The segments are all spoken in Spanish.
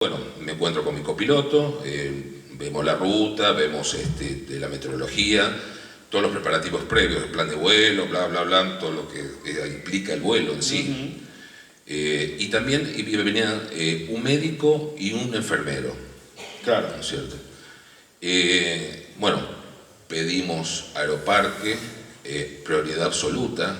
Bueno, me encuentro con mi copiloto, vemos la ruta, vemos de la meteorología, todos los preparativos previos, el plan de vuelo, bla, bla, bla, todo lo que implica el vuelo en sí. Y también venían un médico y un enfermero. Claro. ¿No es cierto? Bueno, pedimos Aeroparque, prioridad absoluta,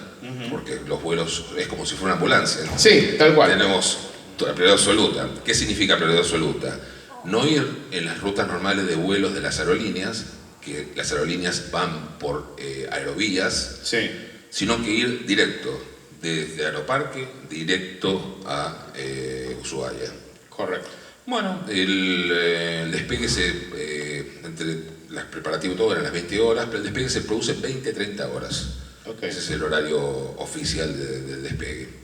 porque los vuelos es como si fuera una ambulancia, ¿no? Sí, tal cual. Tenemos la prioridad absoluta. ¿Qué significa prioridad absoluta? No ir en las rutas normales de vuelos de las aerolíneas, que las aerolíneas van por aerovías, Sí. sino que ir directo, desde Aeroparque, directo a Ushuaia. Correcto. Bueno, el despegue entre los preparativos todo eran las 20 horas, pero el despegue se produce 20-30 horas. Okay. Ese es el horario oficial del despegue.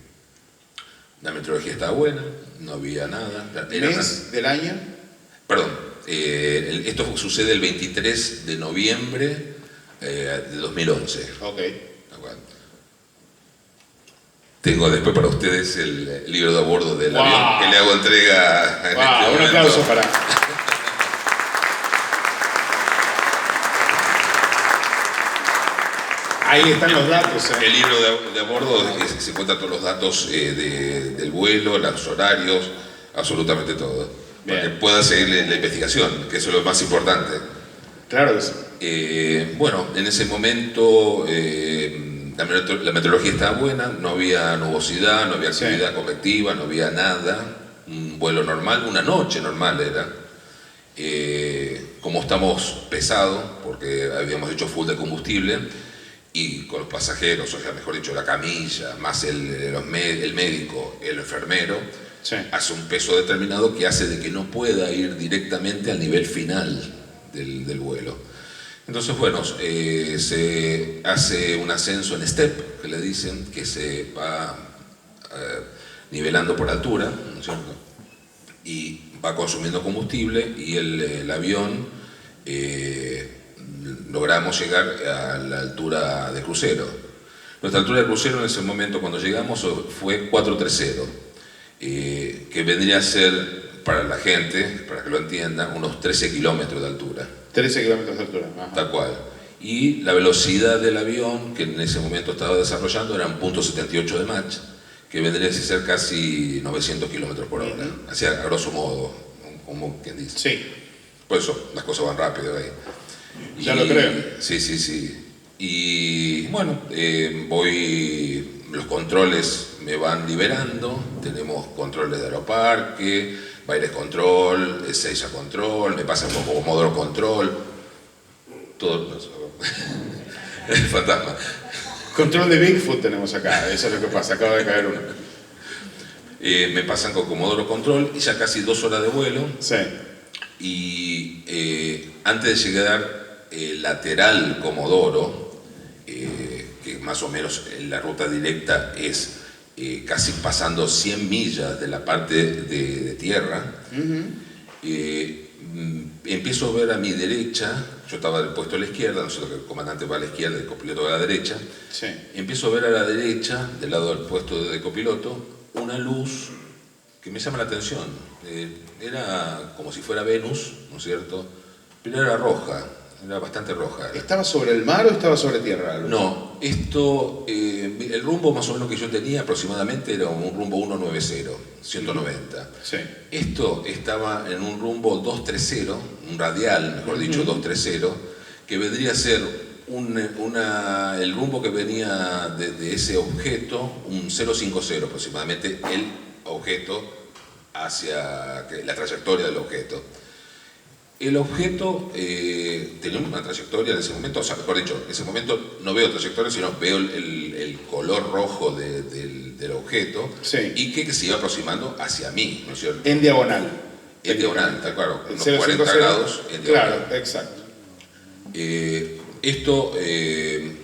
La meteorología estaba buena, no había nada. ¿Mes del año? Perdón, esto sucede el 23 de noviembre de 2011. Ok. Tengo después para ustedes el libro de a bordo del avión que le hago entrega en este momento. Un aplauso para... Ahí están los datos. El libro de a bordo se cuentan todos los datos del vuelo, los horarios, absolutamente todo. Para que pueda seguir la investigación, que eso es lo más importante. Claro que sí. Bueno, en ese momento la meteorología estaba buena, no había nubosidad, no había actividad convectiva, no había nada. Un vuelo normal, una noche normal era. Como estamos pesados, porque habíamos hecho full de combustible, y con los pasajeros, o sea, mejor dicho, la camilla, más el médico, el enfermero, hace un peso determinado que hace de que no pueda ir directamente al nivel final del vuelo. Entonces, bueno, se hace un ascenso en step, que le dicen, que se va nivelando por altura, ¿no es cierto? Y va consumiendo combustible y el avión logramos llegar a la altura de crucero. Nuestra altura de crucero en ese momento cuando llegamos fue 430, que vendría a ser para la gente, para que lo entienda, unos 13 kilómetros de altura. 13 kilómetros de altura. Ajá. Tal cual. Y la velocidad del avión que en ese momento estaba desarrollando era un .78 de Mach, que vendría a ser casi 900 kilómetros por hora. Así a grosso modo, como quien dice. Sí. Por eso las cosas van rápido ahí. Ya lo creo. Sí. Y bueno, los controles me van liberando, tenemos controles de Aeroparque, Baires Control, Ezeiza Control, me pasan por Comodoro Control, todo. El fantasma. Control de Bigfoot tenemos acá, eso es lo que pasa, acaba de caer uno. Me pasan con Comodoro Control y ya casi 2 horas de vuelo. Sí. Y antes de llegar lateral Comodoro, que más o menos en la ruta directa es casi pasando 100 millas de la parte de tierra, empiezo a ver a mi derecha, yo estaba puesto a la izquierda, nosotros que el comandante va a la izquierda, el copiloto va a la derecha, empiezo a ver a la derecha, del lado del puesto de copiloto, una luz que me llama la atención. Era como si fuera Venus, ¿no es cierto? Pero era roja, era bastante roja. ¿Estaba sobre el mar o estaba sobre tierra? No, el rumbo más o menos que yo tenía aproximadamente era un rumbo 190, 190. Sí. Esto estaba en un rumbo 230, un radial, mejor dicho, 230, que vendría a ser el rumbo que venía de ese objeto, un 050 aproximadamente, el objeto hacia la trayectoria del objeto. El objeto tenía una trayectoria en ese momento, o sea, mejor dicho, en ese momento no veo trayectoria, sino veo el color rojo del objeto y que se iba aproximando hacia mí, ¿no es cierto? En diagonal. En diagonal, está claro, unos 050, 40 grados en diagonal. Claro, exacto. Esto, en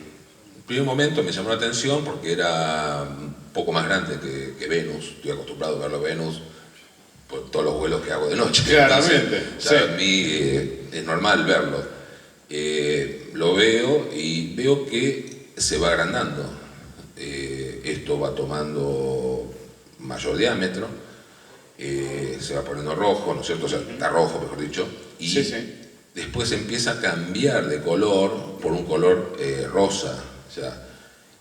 primer momento me llamó la atención porque era un poco más grande que Venus, estoy acostumbrado a verlo a Venus por todos los vuelos que hago de noche. Claramente. Entonces, a mí es normal verlo. Lo veo y veo que se va agrandando. Esto va tomando mayor diámetro. se va poniendo rojo, ¿no es cierto? O sea, está rojo, mejor dicho, y Sí. después empieza a cambiar de color por un color rosa, o sea,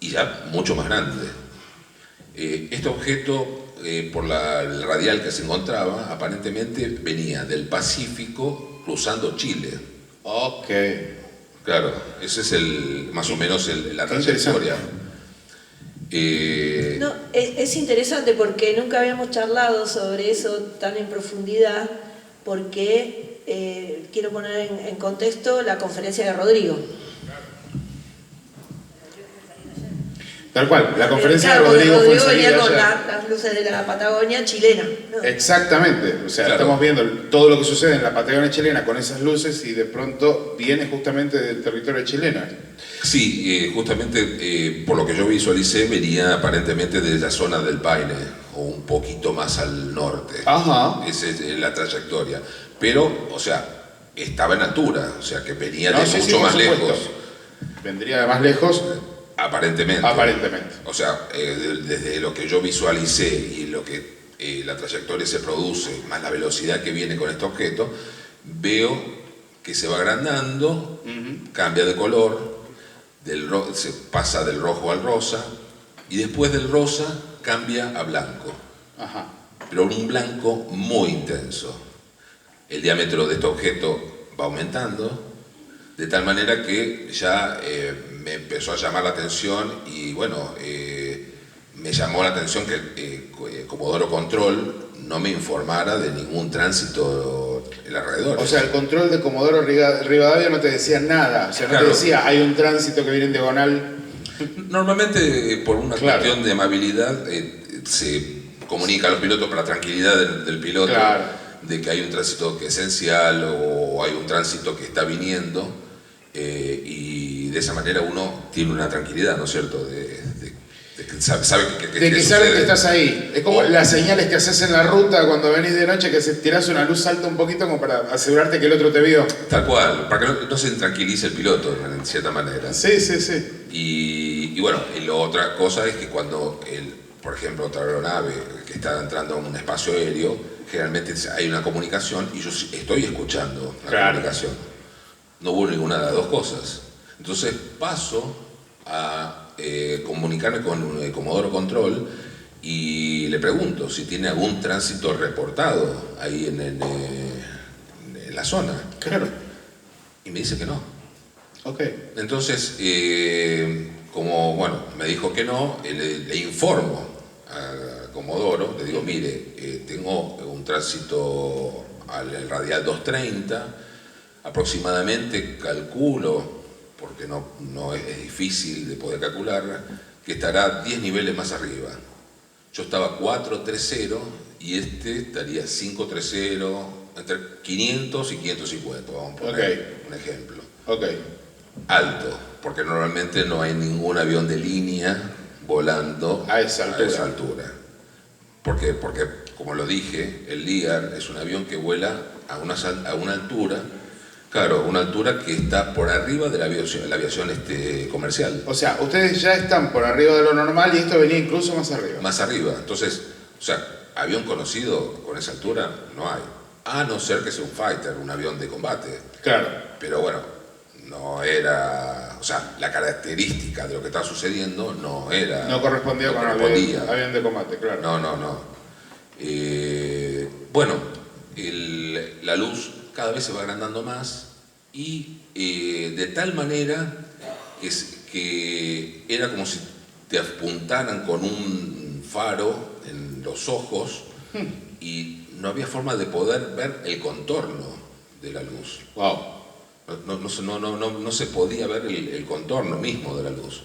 y ya mucho más grande. Este objeto, por el radial que se encontraba, aparentemente venía del Pacífico cruzando Chile. Ok. Claro, ese es más o menos la trayectoria. No, es interesante porque nunca habíamos charlado sobre eso tan en profundidad, porque quiero poner en contexto la conferencia de Rodrigo. Tal cual, la conferencia Claro, de Rodrigo fue Rodrigo venía enseguida con ya. las luces de la Patagonia chilena, ¿no? Exactamente, o sea, Claro. estamos viendo todo lo que sucede en la Patagonia chilena con esas luces y de pronto viene justamente del territorio chileno. Sí, justamente por lo que yo visualicé venía aparentemente de la zona del Paine o un poquito más al norte. Ajá. Esa es la trayectoria. Pero, o sea, estaba en altura, o sea que venía No, de sí, mucho sí, por más supuesto. lejos, Vendría de más lejos, aparentemente. aparentemente. O sea, desde lo que yo visualicé y lo que la trayectoria se produce, más la velocidad que viene con este objeto, veo que se va agrandando, cambia de color, se pasa del rojo al rosa, y después del rosa cambia a blanco, Ajá. pero un blanco muy intenso. El diámetro de este objeto va aumentando, de tal manera que ya me empezó a llamar la atención y bueno, me llamó la atención que Comodoro Control no me informara de ningún tránsito en alrededor. O sea, el control de Comodoro Rivadavia no te decía nada, o sea, no Claro. te decía hay un tránsito que viene en diagonal. Normalmente, por una Claro. cuestión de amabilidad, se comunica a los pilotos para la tranquilidad del piloto, Claro. de que hay un tránsito que es esencial o hay un tránsito que está viniendo, y de esa manera uno tiene una tranquilidad, ¿no es cierto? De que sabe que De que sabes que estás ahí. Es como las señales que haces en la ruta cuando venís de noche, que se tirás una luz alta un poquito como para asegurarte que el otro te vio. Tal cual, para que no se tranquilice el piloto, en cierta manera. Sí, sí, sí. Y bueno, y la otra cosa es que cuando, por ejemplo, otra aeronave que está entrando a un espacio aéreo, generalmente hay una comunicación y yo estoy escuchando la Claro. comunicación. No hubo ninguna de las dos cosas. Entonces paso a comunicarme con Comodoro Control y le pregunto si tiene algún tránsito reportado ahí en la zona. Claro. Y me dice que no. Ok. Entonces, como bueno, me dijo que no, le informo a Comodoro, le digo, mire, tengo un tránsito al radial 230, aproximadamente calculo, porque no es difícil de poder calcular, que estará 10 niveles más arriba. Yo estaba 430 y este estaría 530, entre 500 y 550, vamos a poner un ejemplo. Ok. Alto, porque normalmente no hay ningún avión de línea volando A esa altura. ¿Por qué? Porque, como lo dije, el Liar es un avión que vuela a una altura, claro, una altura que está por arriba de la aviación comercial. O sea, ustedes ya están por arriba de lo normal y esto venía incluso más arriba. Más arriba. Entonces, o sea, avión conocido con esa altura no hay. A no ser que sea un fighter, un avión de combate. Claro. Pero bueno, no era, o sea, la característica de lo que estaba sucediendo no era... No correspondía no con correspondía. avión de combate, claro. No. Bueno, la luz cada vez se va agrandando más y de tal manera que era como si te apuntaran con un faro en los ojos y no había forma de poder ver el contorno de la luz. Wow. No se podía ver el contorno mismo de la luz.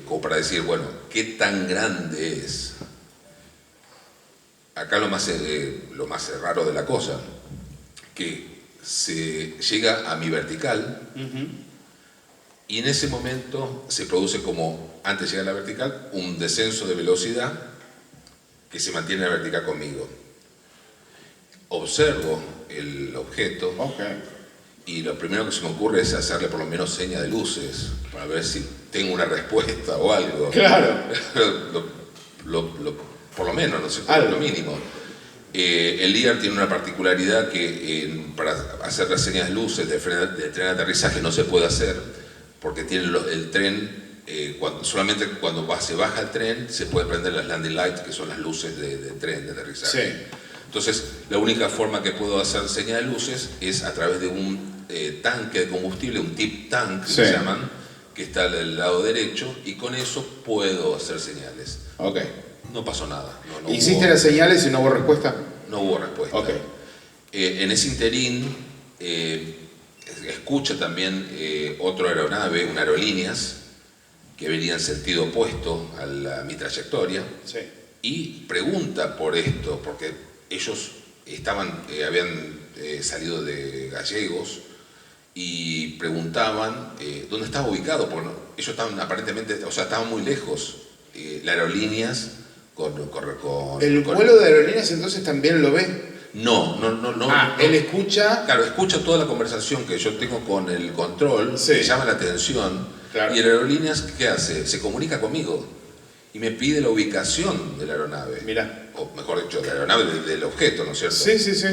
Como para decir, bueno, ¿qué tan grande es? Acá lo más raro de la cosa, que se llega a mi vertical y en ese momento se produce como, antes de llegar a la vertical, un descenso de velocidad que se mantiene en la vertical conmigo. Observo el objeto. Okay. Y lo primero que se me ocurre es hacerle por lo menos seña de luces, para ver si tengo una respuesta o algo. Claro. Por lo menos, no sé, Algo. lo mínimo. El LIDAR tiene una particularidad que para hacer las señas de luces de tren de aterrizaje no se puede hacer, porque tiene el tren, solamente cuando se baja el tren se puede prender las landing lights, que son las luces de tren de aterrizaje. Sí. Entonces, la única forma que puedo hacer señas de luces es a través de un tanque de combustible, un tip tank, Sí. se llaman, que está al lado derecho, y con eso puedo hacer señales. Ok. No pasó nada. No ¿Hiciste hubo, las señales y no hubo respuesta? no hubo respuesta. Ok. En ese interín, escucha también otra aeronave, una aerolíneas, que venía en sentido opuesto a mi trayectoria, Sí. y pregunta por esto, porque ellos habían salido de Gallegos y preguntaban dónde estaba ubicado, porque ellos estaban aparentemente, o sea, estaban muy lejos. La aerolíneas ¿El vuelo de aerolíneas entonces también lo ve? No. Él escucha. Claro, escucha toda la conversación que yo tengo con el control, Sí. me llama la atención, Claro. y el aerolíneas, ¿qué hace? Se comunica conmigo y me pide la ubicación de la aeronave. Mirá. O mejor dicho, de la aeronave, del objeto, ¿no es cierto? Sí, sí, sí.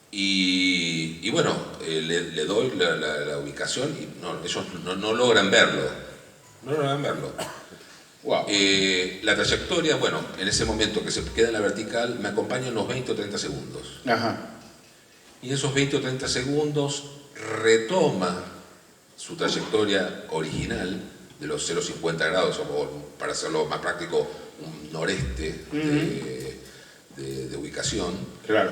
Y bueno, le doy la ubicación y ellos no logran verlo. No logran verlo. Wow. La trayectoria, bueno, en ese momento que se queda en la vertical, me acompaña unos 20 o 30 segundos. Ajá. Y en esos 20 o 30 segundos retoma su trayectoria original de los 0,50 grados, o para hacerlo más práctico, un noreste de ubicación. Claro.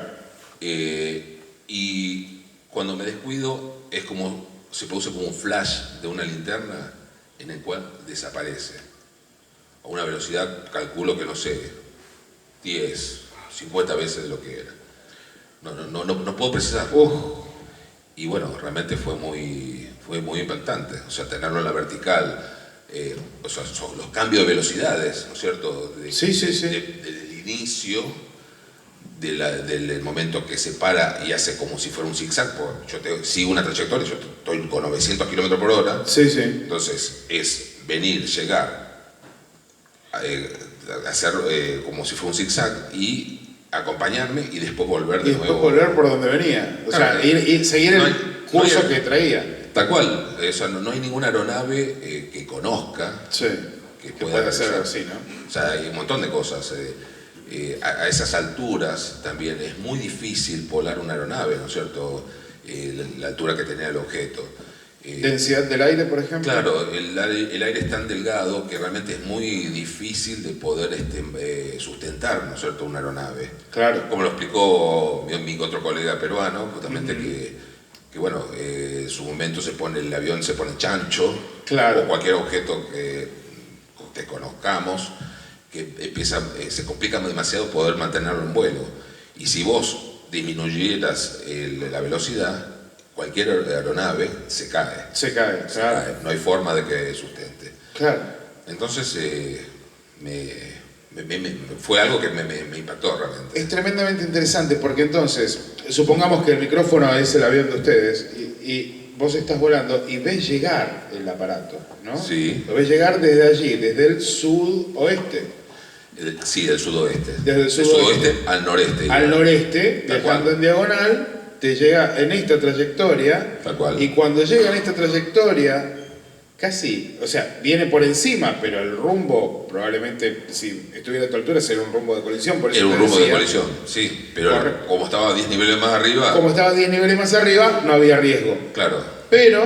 Y cuando me descuido es como se produce como un flash de una linterna en el cual desaparece a una velocidad, calculo que no sé, 10, 50 veces de lo que era. No puedo precisar. Y bueno, realmente fue muy impactante. O sea, tenerlo en la vertical, o sea, son los cambios de velocidades, ¿no es cierto? Sí. Del inicio, del momento que se para y hace como si fuera un zigzag, porque yo sigo una trayectoria, yo estoy con 900 km por hora. Sí, sí. Entonces, es venir, llegar, hacer como si fuera un zigzag y acompañarme y después volver de Y después nuevo. volver por donde venía. O Claro, sea, ir seguir el curso no hay- que traía. Tal cual, o sea, no hay ninguna aeronave que conozca Sí. que Que pueda puede hacer realizar. así, ¿no? O sea, hay un montón de cosas. A esas alturas también es muy difícil volar una aeronave, ¿no es cierto? La altura que tenía el objeto. Densidad del aire, por ejemplo. Claro, el aire es tan delgado que realmente es muy difícil de poder sustentar, ¿no es cierto?, una aeronave. Claro. Como lo explicó mi otro colega peruano, justamente que bueno, en su momento el avión se pone chancho, Claro. o cualquier objeto que conozcamos, que se complica demasiado poder mantenerlo en vuelo. Y si vos disminuyeras la velocidad, cualquier aeronave se cae. Se cae, Se claro. cae. No hay forma de que sustente. Claro. Entonces, fue algo que me impactó realmente. Es tremendamente interesante porque entonces, supongamos que el micrófono es el avión de ustedes y vos estás volando y ves llegar el aparato, ¿no? Sí. Lo ves llegar desde allí, desde el sudoeste. Sí, del sudoeste. Desde el Del sudoeste al noreste. al noreste, Tal viajando cual. en diagonal, te llega en esta trayectoria. Tal cual. Y cuando llega en esta trayectoria, casi, o sea, viene por encima, pero el rumbo, probablemente, si estuviera a tu altura, sería un rumbo de colisión. Por eso Era un te rumbo de decía, colisión, sí. Pero Correcto. como estaba 10 niveles más arriba, como estaba 10 niveles más arriba, no había riesgo. claro. Pero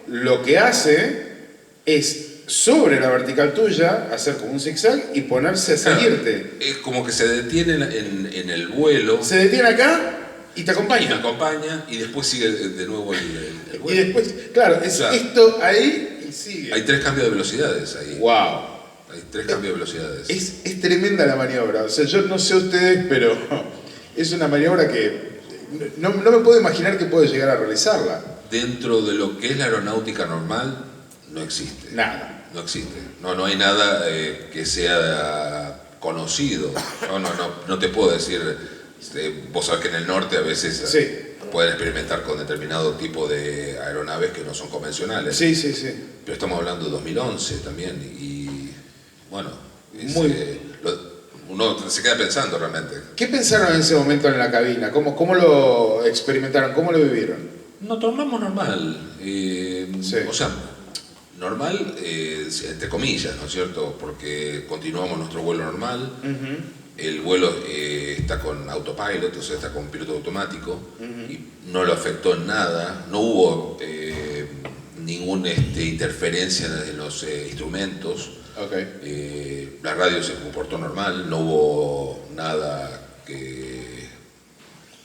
lo que hace es, sobre la vertical tuya, hacer como un zigzag y ponerse a Claro, seguirte. es como que se detiene en el vuelo Se detiene acá y te y me acompaña. acompaña y después sigue de nuevo el Y vuelo. después, claro, es Claro. esto ahí y sigue. Hay 3 cambios de velocidades ahí. ¡Wow! Hay 3 cambios de velocidades. Es tremenda la maniobra. O sea, yo no sé ustedes, pero es una maniobra que no me puedo imaginar que puedo llegar a realizarla. Dentro de lo que es la aeronáutica normal, no existe. Nada. No existe. No hay nada que sea conocido. No te puedo decir. Vos sabés que en el norte a veces Sí. pueden experimentar con determinado tipo de aeronaves que no son convencionales. Sí, sí, sí. Pero estamos hablando de 2011 también. Y bueno, es, Muy- uno se queda pensando realmente. ¿Qué pensaron en ese momento en la cabina? ¿Cómo lo experimentaron? ¿Cómo lo vivieron? Nos tornamos normal. Sí. O sea, normal, entre comillas, ¿no es cierto? Porque continuamos nuestro vuelo normal. El vuelo está con autopilot, o sea, está con piloto automático, y no lo afectó en nada. No hubo ninguna interferencia en los instrumentos. Okay. La radio se comportó normal, no hubo nada que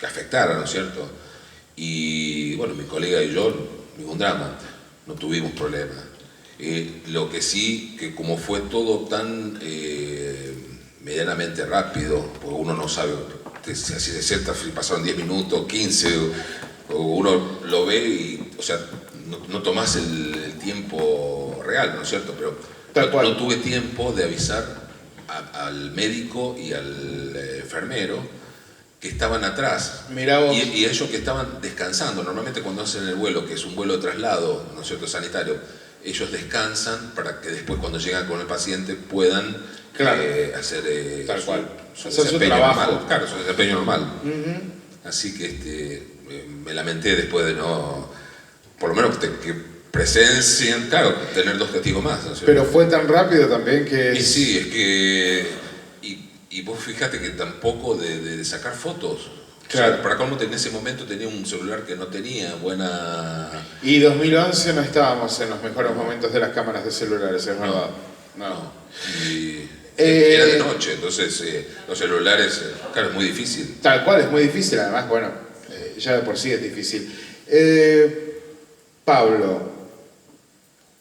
afectara, ¿no es cierto? Y bueno, mi colega y yo, ningún drama, no tuvimos problema. Lo que sí, que como fue todo tan medianamente rápido, porque uno no sabe si de cierta pasaron 10 minutos, 15, o uno lo ve y, o sea, no tomás el tiempo real, ¿no es cierto? Pero no tuve tiempo de avisar al médico y al enfermero que estaban atrás. Mirá vos. Y ellos que estaban descansando. Normalmente cuando hacen el vuelo, que es un vuelo de traslado, ¿no es cierto?, sanitario, ellos descansan para que después cuando llegan con el paciente puedan hacer su desempeño normal. Claro, su desempeño normal. Así que me lamenté después de no, por lo menos que presencien, claro, tener 2 testigos más, ¿no es cierto? Pero fue tan rápido también que... Y sí, es que... Y vos fíjate que tampoco de sacar fotos. Claro. O sea, para cómo en ese momento tenía un celular que no tenía buena... Y 2011 no estábamos en los mejores momentos de las cámaras de celulares, es verdad. No. Y era de noche, entonces los celulares, claro, es muy difícil. Tal cual, es muy difícil, además, bueno, ya de por sí es difícil. Pablo,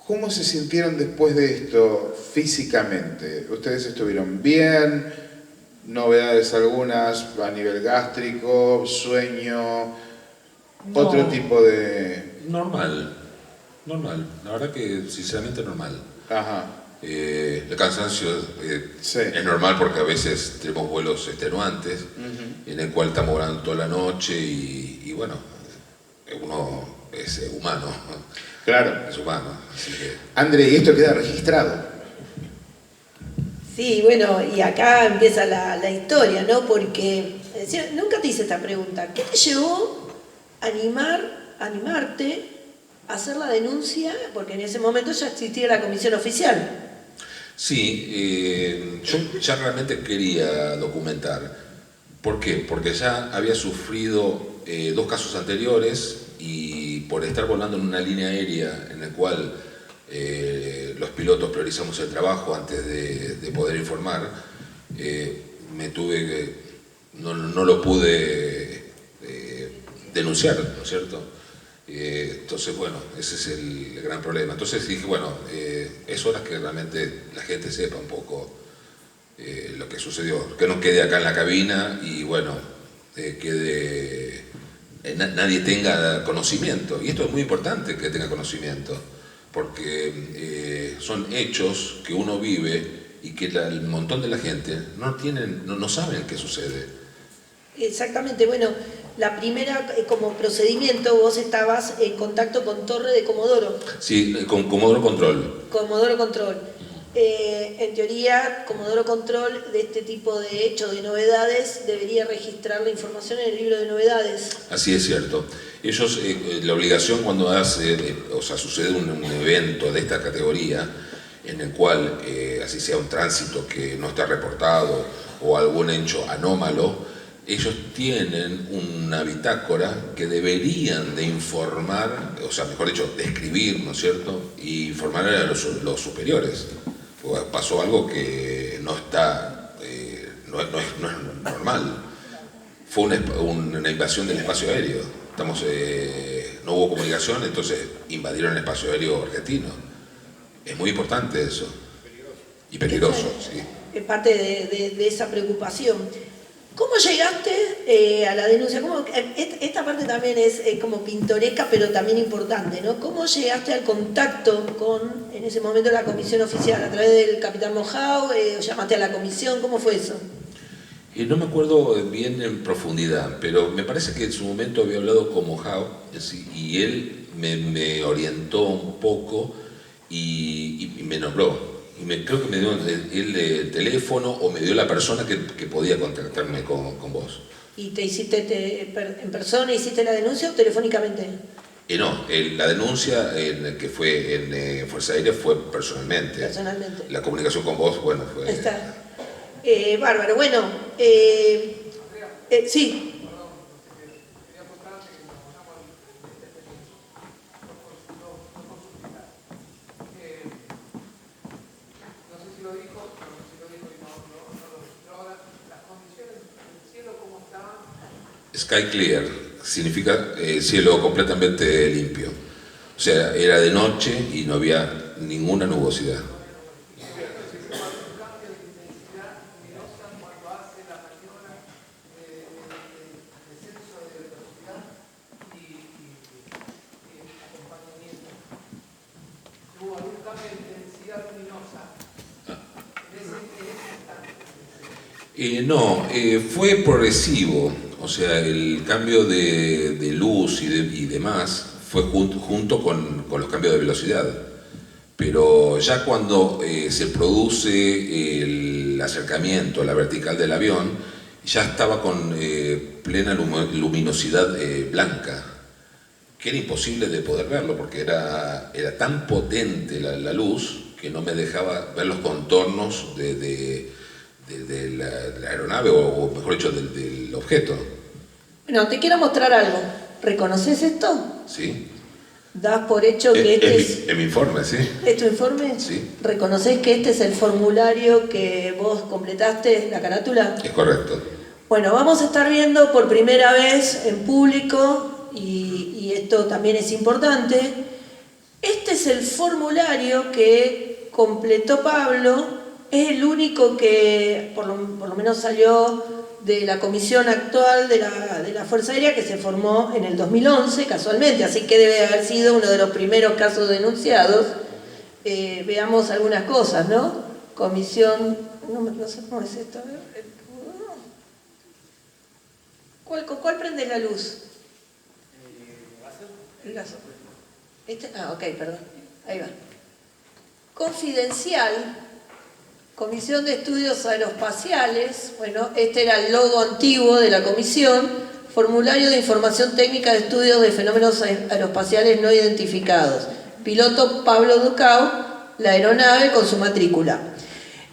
¿cómo se sintieron después de esto físicamente? ¿Ustedes estuvieron bien? ¿Novedades algunas a nivel gástrico, sueño, otro tipo de...? Normal. La verdad que sinceramente normal. Ajá. El cansancio Sí. es normal porque a veces tenemos vuelos extenuantes en el cual estamos volando toda la noche y bueno, uno es humano. Claro. Es humano. Así que... André, y esto queda registrado. Sí, bueno, y acá empieza la historia, ¿no? Porque nunca te hice esta pregunta. ¿Qué te llevó a animarte a hacer la denuncia? Porque en ese momento ya existía la comisión oficial. Sí, yo ya realmente quería documentar. ¿Por qué? Porque ya había sufrido 2 casos anteriores y por estar volando en una línea aérea en la cual los pilotos priorizamos el trabajo antes de poder informar, no lo pude denunciar, ¿no es cierto? Entonces, bueno, ese es el gran problema. Entonces dije, bueno, es hora que realmente la gente sepa un poco lo que sucedió, que no quede acá en la cabina y bueno, nadie tenga conocimiento. Y esto es muy importante que tenga conocimiento, porque son hechos que uno vive y que el montón de la gente no saben qué sucede. Exactamente, bueno, la primera, como procedimiento, vos estabas en contacto con Torre de Comodoro. Sí, con Comodoro Control. Comodoro Control. En teoría, Comodoro Control, de este tipo de hechos, de novedades, debería registrar la información en el libro de novedades. Así es cierto. Ellos, la obligación cuando sucede un evento de esta categoría, en el cual, así sea un tránsito que no está reportado o algún hecho anómalo, ellos tienen una bitácora que deberían de informar, o sea, mejor dicho, de escribir, ¿no es cierto?, y informar a los superiores. Pasó algo que no está, no es normal. Fue una invasión del espacio aéreo. No hubo comunicación, entonces invadieron el espacio aéreo argentino. Es muy importante eso. Y peligroso, sí. Es parte de esa preocupación. ¿Cómo llegaste a la denuncia? Esta parte también es como pintoresca, pero también importante, ¿no? ¿Cómo llegaste al contacto con, en ese momento, la comisión oficial? ¿A través del capitán Mojao? ¿Llamaste a la comisión? ¿Cómo fue eso? No me acuerdo bien en profundidad, pero me parece que en su momento había hablado con Mojao y él me orientó un poco y me nombró. Y creo que me dio el teléfono o me dio la persona que podía contactarme con vos. ¿Y te hiciste en persona, hiciste la denuncia o telefónicamente? No, la denuncia que fue en Fuerza Aérea fue personalmente. Personalmente. La comunicación con vos, bueno, fue... Está. Bárbaro, bueno, sí. Sky clear significa cielo completamente limpio. O sea, era de noche y no había ninguna nubosidad. No, fue progresivo, o sea, el cambio de luz y demás fue junto con los cambios de velocidad. Pero ya cuando se produce el acercamiento a la vertical del avión, ya estaba con plena luminosidad blanca, que era imposible de poder verlo porque era tan potente la luz que no me dejaba ver los contornos de la aeronave o mejor dicho del objeto. Bueno, te quiero mostrar algo. ¿Reconoces esto? Sí. ¿Das por hecho que este es... En mi informe, sí. ¿Es tu informe? Sí. ¿Reconoces que este es el formulario que vos completaste, la carátula? Es correcto. Bueno, vamos a estar viendo por primera vez en público, y esto también es importante, este es el formulario que completó Pablo. Es el único que por lo menos salió de la comisión actual de la Fuerza Aérea, que se formó en el 2011 casualmente, así que debe haber sido uno de los primeros casos denunciados. Veamos algunas cosas, ¿no? Comisión, no sé cómo es esto, a ver. ¿Cuál prende la luz? El gaso. Ok, perdón, ahí va. Confidencial. Comisión de Estudios Aeroespaciales, bueno, este era el logo antiguo de la comisión, formulario de información técnica de estudios de fenómenos aeroespaciales no identificados, piloto Pablo Ducau, la aeronave con su matrícula.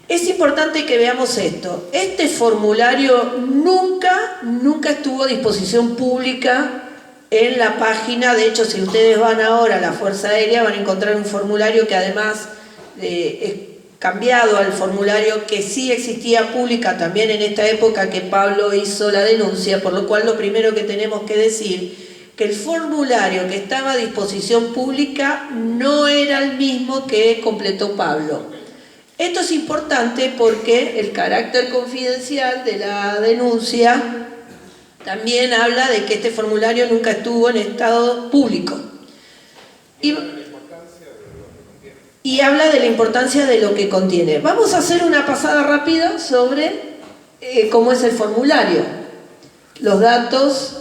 Es importante que veamos esto, este formulario nunca estuvo a disposición pública en la página. De hecho, si ustedes van ahora a la Fuerza Aérea van a encontrar un formulario que además es cambiado al formulario que sí existía pública también en esta época que Pablo hizo la denuncia, por lo cual lo primero que tenemos que decir que el formulario que estaba a disposición pública no era el mismo que completó Pablo. Esto es importante porque el carácter confidencial de la denuncia también habla de que este formulario nunca estuvo en estado público. Y habla de la importancia de lo que contiene. Vamos a hacer una pasada rápida sobre cómo es el formulario. Los datos,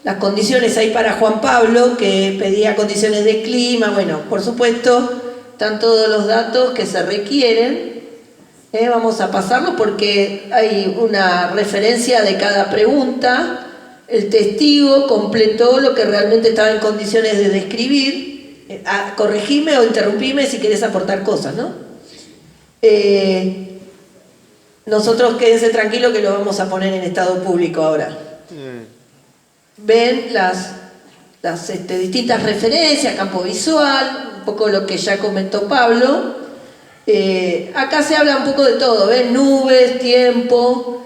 las condiciones ahí para Juan Pablo, que pedía condiciones de clima. Bueno, por supuesto, están todos los datos que se requieren. Vamos a pasarlo porque hay una referencia de cada pregunta. El testigo completó lo que realmente estaba en condiciones de describir. Corregime o interrumpime si querés aportar cosas, ¿no? Nosotros quédense tranquilos que lo vamos a poner en estado público ahora. Ven las distintas referencias, campo visual, un poco lo que ya comentó Pablo. Acá se habla un poco de todo, ¿ven? Nubes, tiempo.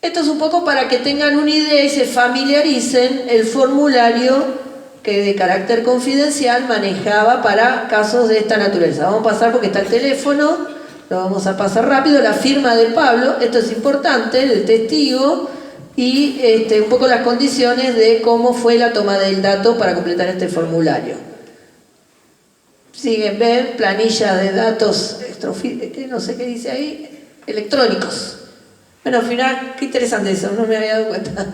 Esto es un poco para que tengan una idea y se familiaricen el formulario que de carácter confidencial manejaba para casos de esta naturaleza. Vamos a pasar porque está el teléfono, lo vamos a pasar rápido, la firma de Pablo, esto es importante, del testigo, y un poco las condiciones de cómo fue la toma del dato para completar este formulario. Siguen, ven, planilla de datos, no sé qué dice ahí, electrónicos. Bueno, al final, qué interesante eso, no me había dado cuenta.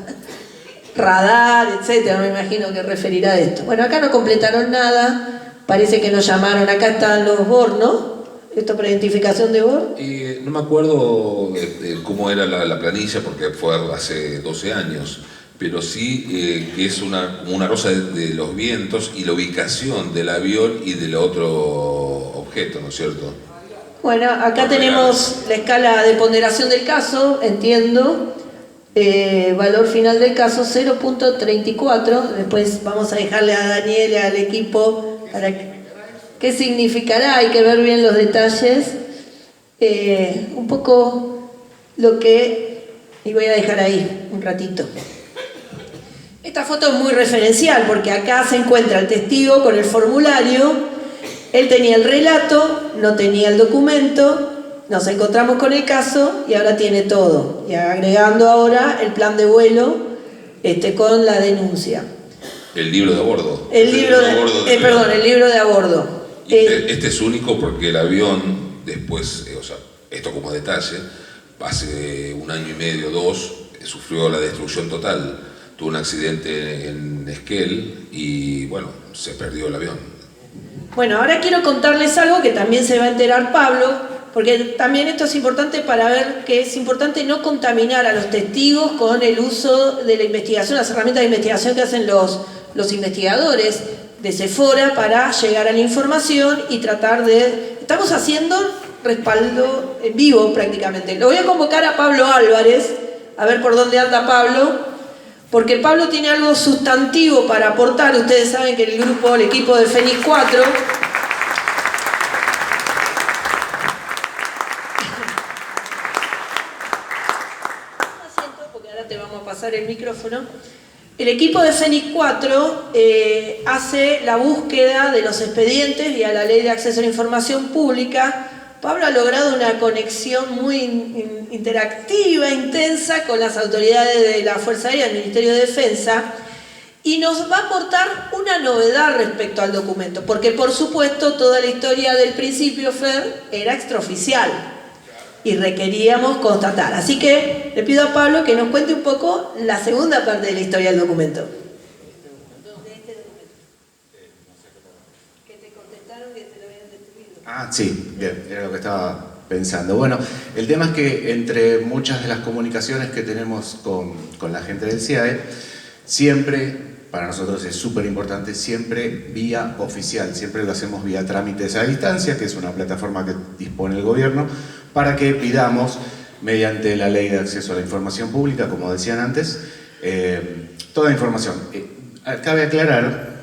Radar, etcétera, me imagino que referirá a esto. Bueno, acá no completaron nada, parece que nos llamaron, acá están los bornos, ¿Esto para identificación de bordo? No me acuerdo cómo era la planilla porque fue hace 12 años, pero sí que es una rosa de los vientos y la ubicación del avión y del otro objeto, ¿no es cierto? Bueno, acá tenemos la escala de ponderación del caso, entiendo. Valor final del caso 0.34. Después vamos a dejarle a Daniel y al equipo para qué significará, hay que ver bien los detalles. Un poco lo que... Y voy a dejar ahí un ratito. Esta foto es muy referencial porque acá se encuentra el testigo con el formulario. Él tenía el relato, no tenía el documento. Nos encontramos con el caso y ahora tiene todo. Y agregando ahora el plan de vuelo con la denuncia. El libro de a bordo. El libro de a bordo. Este es único porque el avión después, esto como detalle, hace 1 año y medio, 2, sufrió la destrucción total. Tuvo un accidente en Esquel y bueno, se perdió el avión. Bueno, ahora quiero contarles algo que también se va a enterar Pablo, porque también esto es importante para ver que es importante no contaminar a los testigos con el uso de la investigación, las herramientas de investigación que hacen los investigadores de Sephora para llegar a la información y tratar de... Estamos haciendo respaldo en vivo prácticamente. Lo voy a convocar a Pablo Álvarez, a ver por dónde anda Pablo, porque Pablo tiene algo sustantivo para aportar. Ustedes saben que el equipo de Fénix 4... porque ahora te vamos a pasar el micrófono. El equipo de Fénix 4 hace la búsqueda de los expedientes vía la Ley de Acceso a la Información Pública. Pablo ha logrado una conexión muy interactiva, intensa con las autoridades de la Fuerza Aérea, del Ministerio de Defensa, y nos va a aportar una novedad respecto al documento, porque por supuesto toda la historia del principio, Fer, era extraoficial y requeríamos constatar. Así que le pido a Pablo que nos cuente un poco la segunda parte de la historia del documento. Que te contestaron que te lo habían destruido. Ah, sí, bien, era lo que estaba pensando. Bueno, el tema es que entre muchas de las comunicaciones que tenemos con la gente del CIAE, siempre, para nosotros es súper importante, siempre vía oficial, siempre lo hacemos vía trámites a distancia, que es una plataforma que dispone el gobierno, para que pidamos, mediante la Ley de Acceso a la Información Pública, como decían antes, toda información. Cabe aclarar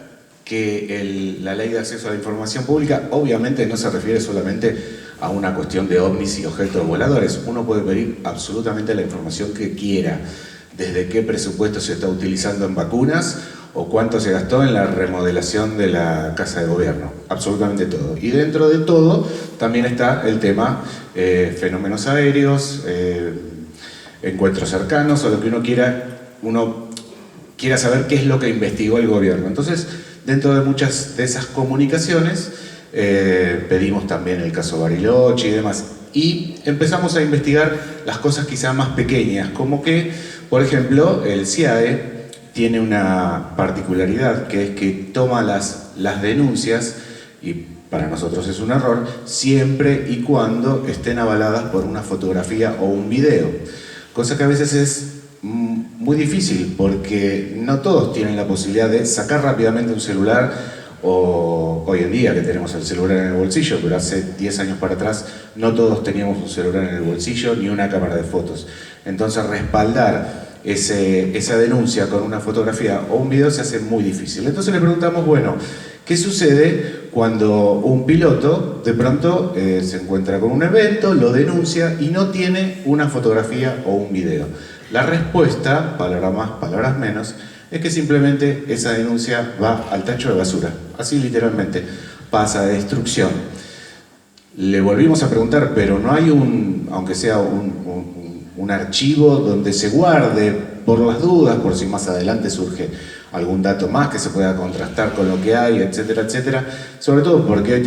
que la Ley de Acceso a la Información Pública obviamente no se refiere solamente a una cuestión de ovnis y objetos voladores. Uno puede pedir absolutamente la información que quiera, desde qué presupuesto se está utilizando en vacunas o cuánto se gastó en la remodelación de la Casa de Gobierno, absolutamente todo. Y dentro de todo también está el tema fenómenos aéreos, encuentros cercanos o lo que uno quiera saber qué es lo que investigó el gobierno. Entonces, dentro de muchas de esas comunicaciones pedimos también el caso Bariloche y demás. Y empezamos a investigar las cosas quizá más pequeñas, como que, por ejemplo, el CIAE tiene una particularidad, que es que toma las denuncias, y para nosotros es un error, siempre y cuando estén avaladas por una fotografía o un video. Cosa que a veces es muy difícil, porque no todos tienen la posibilidad de sacar rápidamente un celular, o hoy en día que tenemos el celular en el bolsillo, pero hace 10 años para atrás no todos teníamos un celular en el bolsillo ni una cámara de fotos. Entonces respaldar esa denuncia con una fotografía o un video se hace muy difícil. Entonces le preguntamos, bueno, ¿qué sucede cuando un piloto de pronto se encuentra con un evento, lo denuncia y no tiene una fotografía o un video? La respuesta, palabras más, palabras menos, es que simplemente esa denuncia va al tacho de basura, así literalmente, pasa a destrucción. Le volvimos a preguntar, pero no hay aunque sea un archivo donde se guarde por las dudas, por si más adelante surge algún dato más que se pueda contrastar con lo que hay, etcétera, etcétera. Sobre todo porque hoy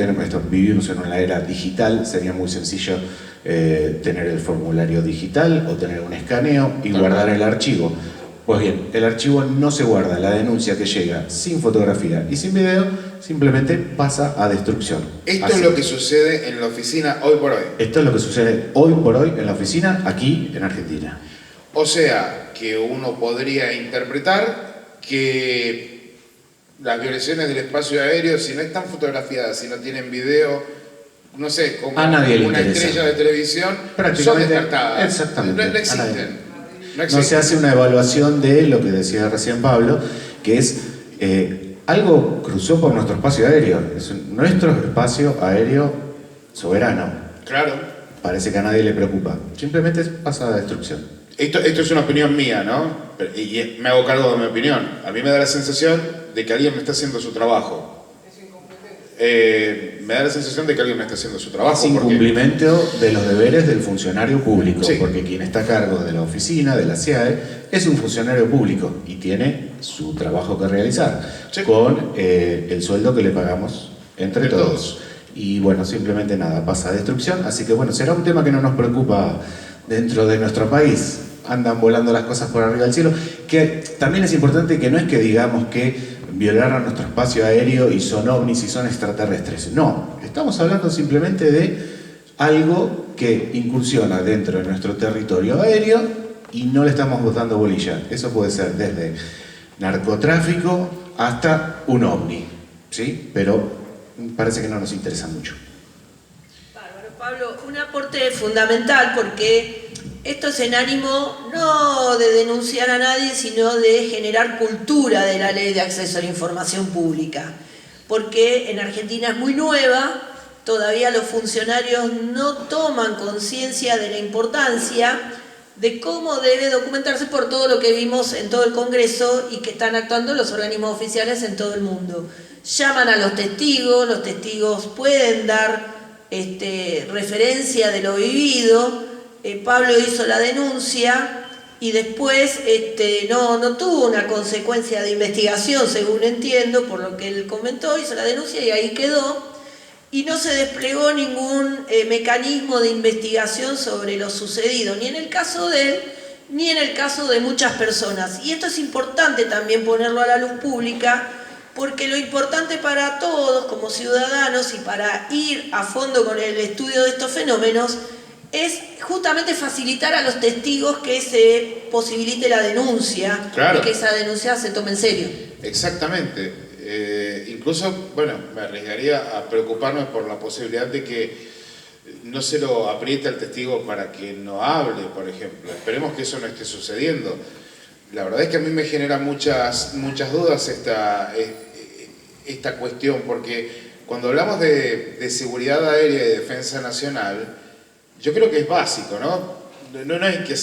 vivimos en una era digital, sería muy sencillo tener el formulario digital o tener un escaneo y guardar el archivo. Pues bien, el archivo no se guarda, la denuncia que llega sin fotografía y sin video simplemente pasa a destrucción. Esto Así. es lo que sucede en la oficina hoy por hoy. Esto es lo que sucede hoy por hoy en la oficina aquí en Argentina. O sea, que uno podría interpretar que las violaciones del espacio aéreo, si no están fotografiadas, si no tienen video, no sé, como A nadie le una interesa. estrella de televisión, son Prácticamente, descartadas. exactamente, No a nadie. existen. No se hace una evaluación de lo que decía recién Pablo, que es algo cruzó por nuestro espacio aéreo, es nuestro espacio aéreo soberano. Claro. Parece que a nadie le preocupa, simplemente pasa a destrucción. Esto es una opinión mía, ¿no? Y me hago cargo de mi opinión. A mí me da la sensación de que alguien me está haciendo su trabajo. Me da la sensación de que alguien me está haciendo su trabajo. Es incumplimiento de los deberes del funcionario público, Sí. porque quien está a cargo de la oficina, de la SIAE, es un funcionario público y tiene su trabajo que realizar, Sí. con el sueldo que le pagamos entre De todos. todos. Y bueno, simplemente nada, pasa a destrucción, así que bueno, será un tema que no nos preocupa dentro de nuestro país. Andan volando las cosas por arriba del cielo, que también es importante que no es que digamos que violaron nuestro espacio aéreo y son ovnis y son extraterrestres. No, estamos hablando simplemente de algo que incursiona dentro de nuestro territorio aéreo y no le estamos dando bolilla. Eso puede ser desde narcotráfico hasta un ovni, ¿sí? Pero parece que no nos interesa mucho. Bárbaro, Pablo, un aporte fundamental porque esto es en ánimo no de denunciar a nadie, sino de generar cultura de la ley de acceso a la información pública. Porque en Argentina es muy nueva, todavía los funcionarios no toman conciencia de la importancia de cómo debe documentarse por todo lo que vimos en todo el Congreso y que están actuando los organismos oficiales en todo el mundo. Llaman a los testigos pueden dar referencia de lo vivido. Pablo hizo la denuncia y después no tuvo una consecuencia de investigación, según entiendo, por lo que él comentó, hizo la denuncia y ahí quedó. Y no se desplegó ningún mecanismo de investigación sobre lo sucedido, ni en el caso de él, ni en el caso de muchas personas. Y esto es importante también ponerlo a la luz pública, porque lo importante para todos como ciudadanos y para ir a fondo con el estudio de estos fenómenos es justamente facilitar a los testigos que se posibilite la denuncia, Claro. y que esa denuncia se tome en serio. Exactamente. Incluso, bueno, me arriesgaría a preocuparme por la posibilidad de que no se lo apriete al testigo para que no hable, por ejemplo. Esperemos que eso no esté sucediendo. La verdad es que a mí me genera muchas dudas esta cuestión, porque cuando hablamos de seguridad aérea y defensa nacional, yo creo que es básico, ¿no? No hay que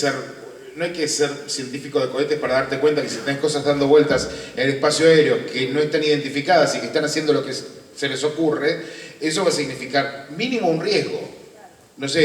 ser científico de cohetes para darte cuenta que si tenés cosas dando vueltas en el espacio aéreo que no están identificadas y que están haciendo lo que se les ocurre, eso va a significar mínimo un riesgo. No sé,